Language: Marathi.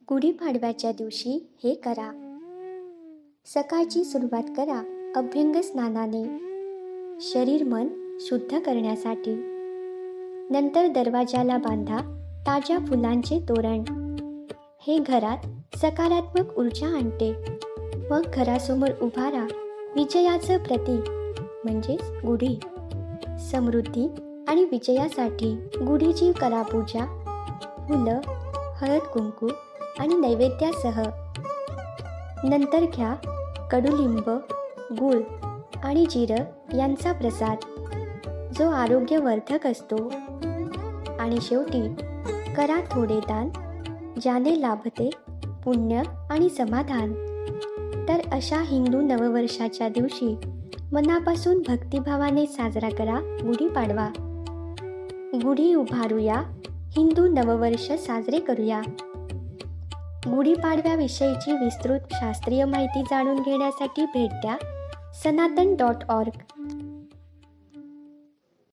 गुढीपाडव्याच्या दिवशी हे करा. सकाळची सुरुवात करा अभ्यंग स्नानाने, शरीर मन शुद्ध करण्यासाठी. नंतर दरवाजाला बांधा ताज्या फुलांचे तोरण. हे घरात सकारात्मक ऊर्जा आणते. मग घरासमोर उभारा विजयाचं प्रतीक म्हणजेच गुढी. समृद्धी आणि विजयासाठी गुढीची करा पूजा. फुलं, हळद कुंकू आणि नैवेद्यासह. नंतर घ्या कडुलिंब, गूळ आणि जिरं यांचा प्रसाद, जो आरोग्यवर्धक असतो. आणि शेवटी करा थोडे दान, ज्याने लाभते पुण्य आणि समाधान. तर अशा हिंदू नववर्षाच्या दिवशी मनापासून भक्तिभावाने साजरा करा गुढीपाडवा. गुढी उभारूया, हिंदू नववर्ष साजरे करूया. गुढीपाडव्याविषयीची विस्तृत शास्त्रीय माहिती जाणून घेण्यासाठी भेट द्या सनातन.org.